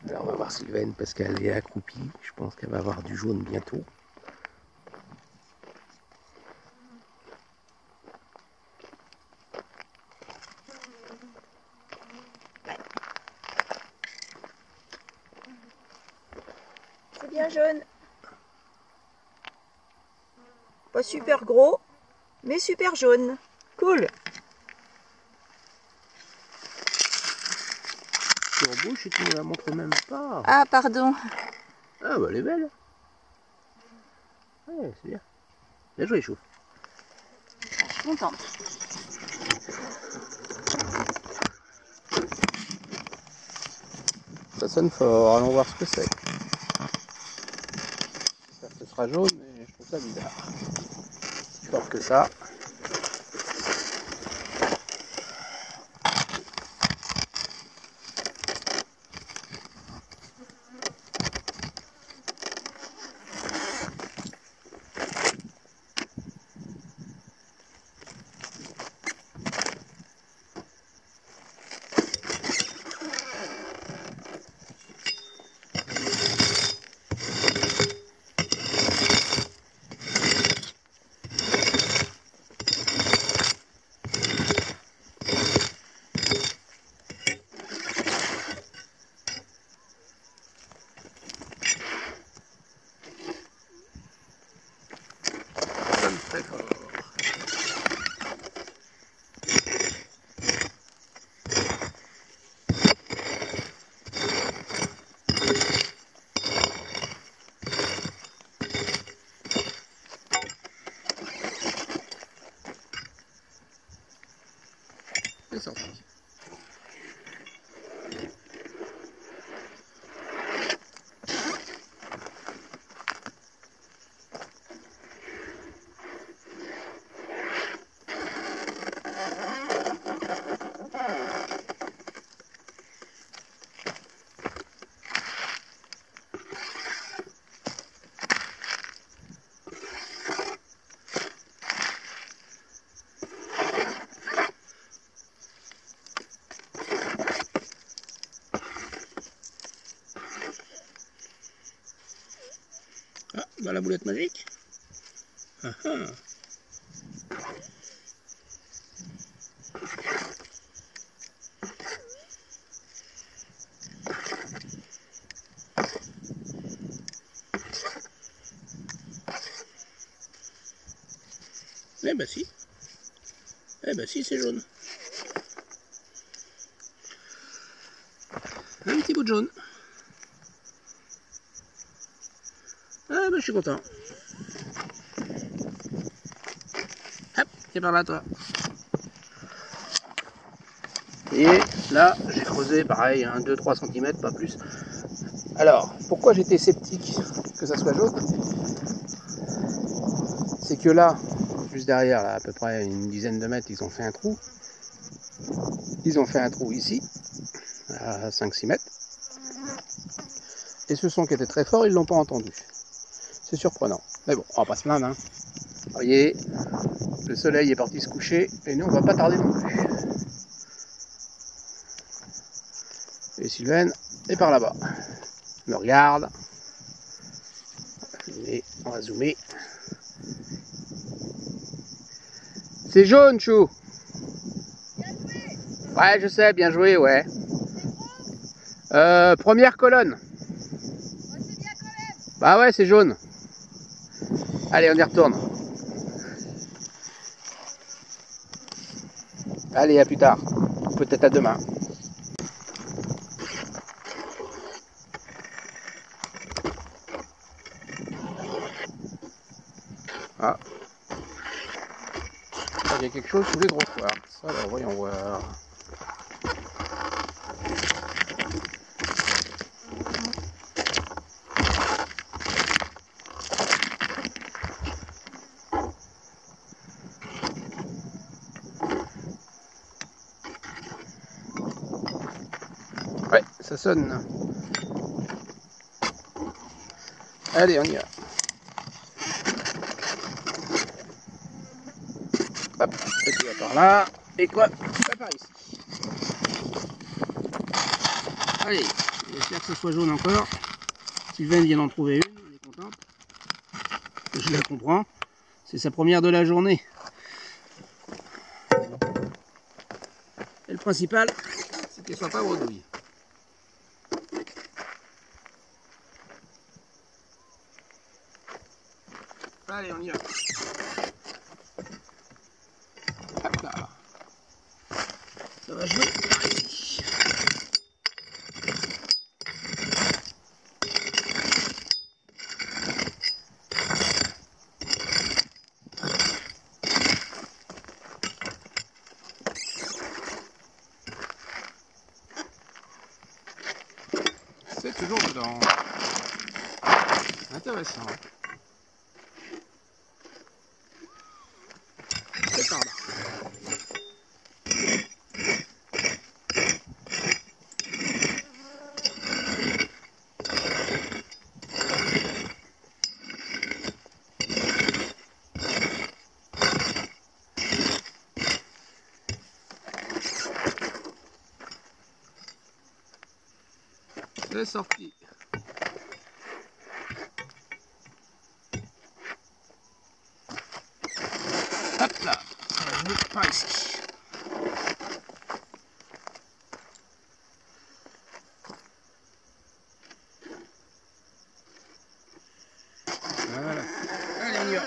Alors on va voir Sylvaine parce qu'elle est accroupie. Je pense qu'elle va avoir du jaune bientôt. C'est bien jaune. Pas super gros, mais super jaune. Cool. Tu en bouche et tu ne la montres même pas. Ah, pardon. Ah bah elle est belle. Ouais, c'est bien. Bien joué, Chou. Je suis contente. Ça sonne fort, allons voir ce que c'est. Ça, ce sera jaune, mais je trouve ça bizarre. Plus fort que ça. Très fort. C'est sorti. Ah, dans la boulette magique. Ah ah. Eh ben si. Eh ben si, c'est jaune. Un petit bout de jaune. Ah ben je suis content. Hop, c'est par là toi. Et là, j'ai creusé pareil, 2-3 cm, pas plus. Alors, pourquoi j'étais sceptique que ça soit jaune? C'est que là, juste derrière, là, à peu près une dizaine de mètres, ils ont fait un trou. Ils ont fait un trou ici, à 5-6 mètres. Et ce son qui était très fort, ils ne l'ont pas entendu. C'est surprenant. Mais bon, on va pas se plaindre. Hein. Vous voyez, le soleil est parti se coucher, et nous, on va pas tarder non plus. Et Sylvaine est par là-bas. Me regarde. Et on va zoomer. C'est jaune, Chou. Bien joué. Ouais, je sais, bien joué, ouais. Première colonne. Ouais, c'est bien quand même. Bah ouais, c'est jaune. Allez, on y retourne. Allez, à plus tard. Peut-être à demain. Ah. Il y a quelque chose sous les grossoirs. Ça, alors, voyons voir. Ouais, ça sonne. Allez, on y va. Hop, tu vas par là. Et toi, tu vas par ici. Allez, J'espère que ce soit jaune encore. Sylvain vient d'en trouver une, on est contente. Je la comprends. C'est sa première de la journée. Et le principal, c'est qu'elle soit pas bredouille. Allez, on y va. Hop là. Ça va jouer par ici. C'est toujours dedans. Intéressant. C'est par là. C'est sorti. Hop là, ça va jouer par ici. Voilà. Allez, on y va.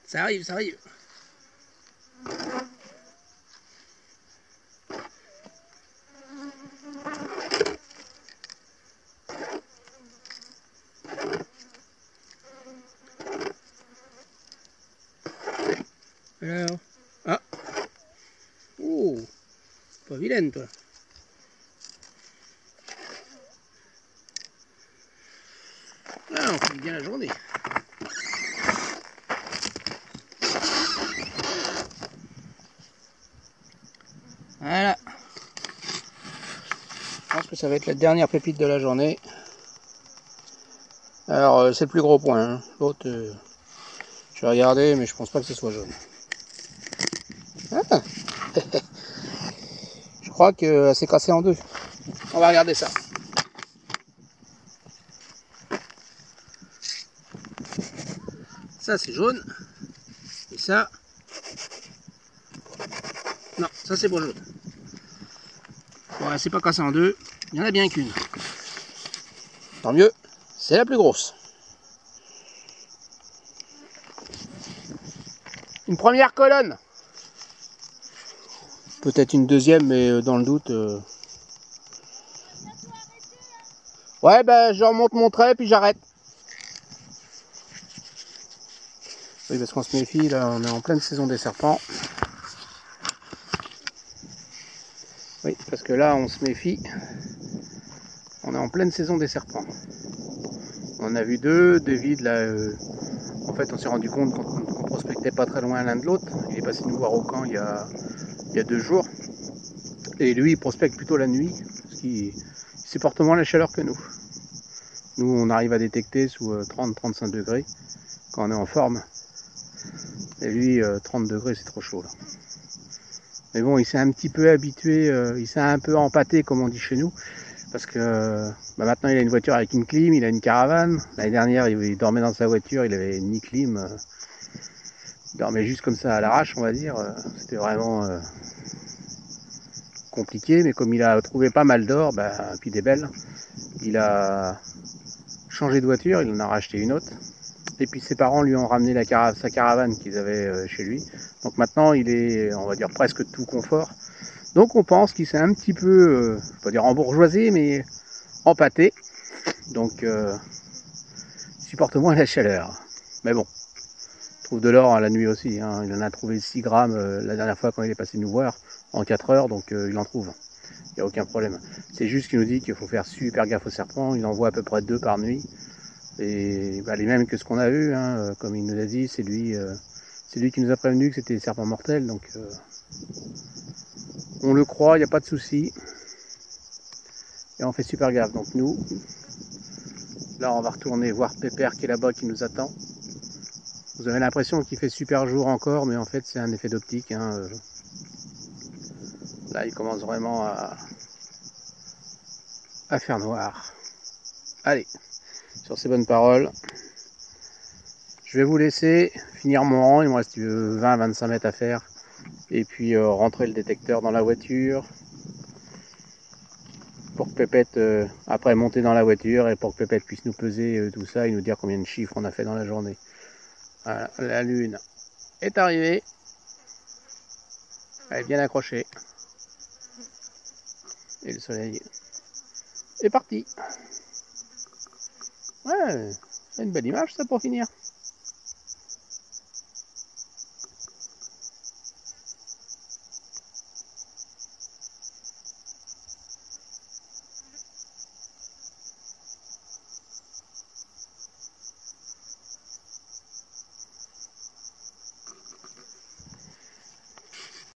Ça arrive, ça arrive. Alors, ah, oh, pas vilaine toi. Ah, on finit bien la journée. Voilà. Je pense que ça va être la dernière pépite de la journée. Alors, c'est le plus gros point. Hein. L'autre, je vais regarder, mais je pense pas que ce soit jaune. Ah. Je crois qu'elle s'est cassée en deux. On va regarder ça. Ça, c'est jaune. Et ça... Non, ça c'est pas jaune. Bon, elle s'est pas cassée en deux. Il y en a bien qu'une. Tant mieux, c'est la plus grosse. Une première colonne. Peut-être une deuxième, mais dans le doute. Ouais, ben je remonte mon trait puis j'arrête. Oui, parce qu'on se méfie, là, on est en pleine saison des serpents. Oui, parce que là, on se méfie. On est en pleine saison des serpents. On en a vu deux, David, là, en fait, on s'est rendu compte qu'on prospectait pas très loin l'un de l'autre. Il est passé nous voir au camp il y a 2 jours. Et lui, il prospecte plutôt la nuit, parce qu'il supporte moins la chaleur que nous. Nous, on arrive à détecter sous 30-35 degrés quand on est en forme. Et lui, 30 degrés, c'est trop chaud là. Mais bon, il s'est un petit peu habitué, il s'est un peu empâté, comme on dit chez nous. Parce que maintenant, il a une voiture avec une clim, il a une caravane. L'année dernière, il dormait dans sa voiture, il avait ni clim. Il dormait juste comme ça à l'arrache, on va dire. C'était vraiment compliqué. Mais comme il a trouvé pas mal d'or, puis des belles, il a changé de voiture, il en a racheté une autre. Et puis ses parents lui ont ramené sa caravane qu'ils avaient chez lui. Donc maintenant il est, on va dire, presque tout confort. Donc on pense qu'il s'est un petit peu, je vais pas dire embourgeoisé, mais empâté. Donc il supporte moins la chaleur. Mais bon, il trouve de l'or la nuit aussi. Hein. Il en a trouvé 6 grammes la dernière fois quand il est passé nous voir, en 4 heures, donc il en trouve. Il n'y a aucun problème. C'est juste qu'il nous dit qu'il faut faire super gaffe aux serpents. Il en voit à peu près 2 par nuit. Et les mêmes que ce qu'on a vu, hein, comme il nous a dit, c'est lui qui nous a prévenu que c'était des serpents mortels, donc on le croit, il n'y a pas de souci. Et on fait super gaffe. Donc nous, là on va retourner voir Pépère qui est là-bas, qui nous attend. Vous avez l'impression qu'il fait super jour encore, mais en fait c'est un effet d'optique. Hein. Là il commence vraiment à faire noir. Allez, sur ces bonnes paroles, je vais vous laisser finir mon rang. Il me reste 20-25 mètres à faire. Et puis rentrer le détecteur dans la voiture. Pour que Pépette, après monter dans la voiture et pour que Pépette puisse nous peser tout ça et nous dire combien de chiffres on a fait dans la journée. Voilà, la lune est arrivée. Elle est bien accrochée. Et le soleil est parti. Ouais, c'est une belle image ça pour finir.